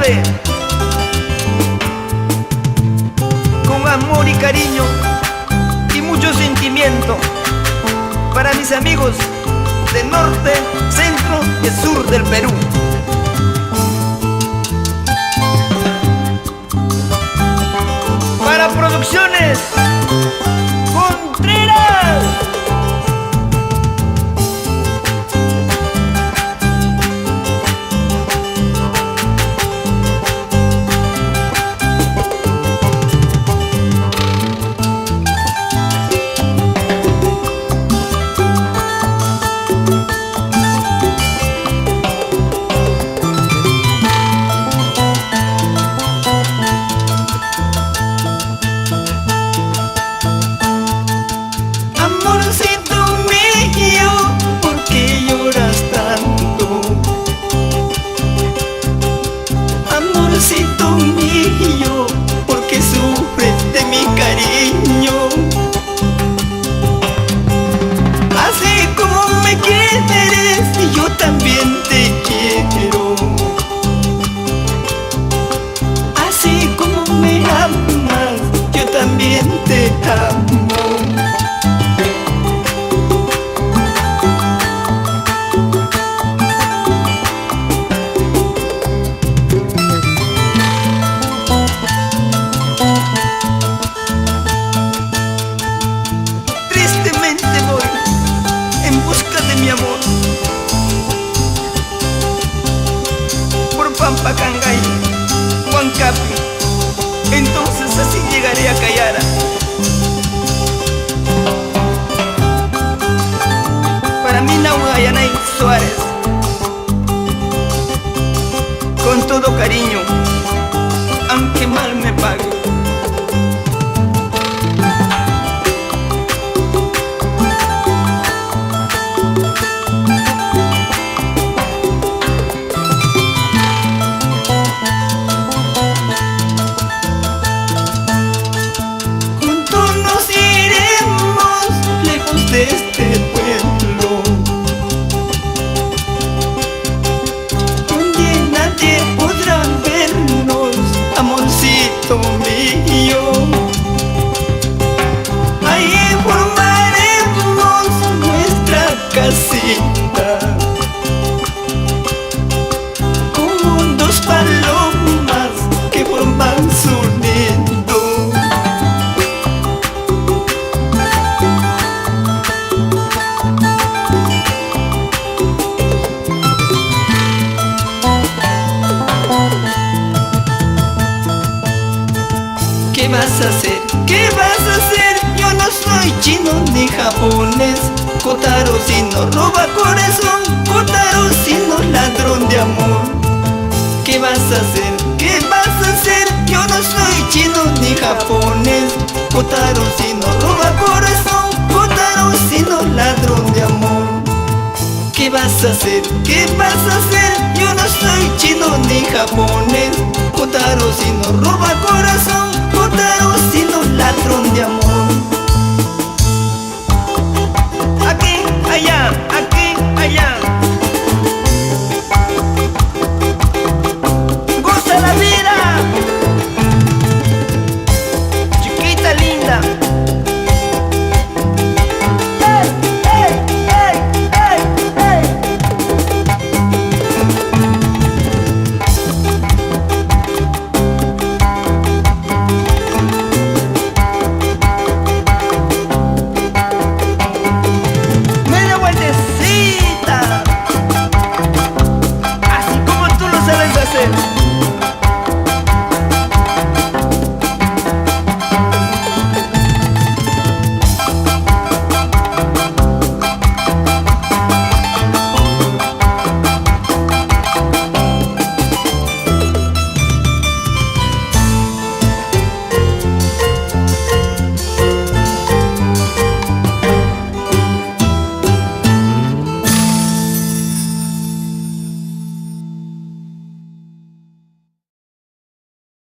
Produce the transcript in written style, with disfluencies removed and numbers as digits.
tarde, con amor y cariño y mucho sentimiento, para mis amigos del norte, centro y sur del Perú. Para Producciones Contreras. Amorcito mío, ¿por qué lloras tanto? Amorcito mío, ¿por qué sufres de mi cariño? Así como me quieres, yo también te quiero. Así como me amas, yo también te amo. En busca de mi amor por Pampacangay, Huancapi, entonces así llegaré a Cayara. Para mí Naugayanay Suárez, con todo cariño, aunque mal me pague. De este pueblo donde nadie podrá vernos, amorcito mío. Ahí formaremos nuestra casita con dos palomas que forman su nido. ¿Qué vas a hacer? ¿Qué vas a hacer? Yo no soy chino ni japonés. Kotaro si no roba corazón, Kotaro si no ladrón de amor. ¿Qué vas a hacer? ¿Qué vas a hacer? Yo no soy chino ni japonés. Kotaro si no roba corazón, Kotaro si no ladrón de amor. ¿Qué vas a hacer? ¿Qué vas a hacer? Yo no soy chino ni japonés. Kotaro si no roba corazón, Kotaro si no ladrón de amor.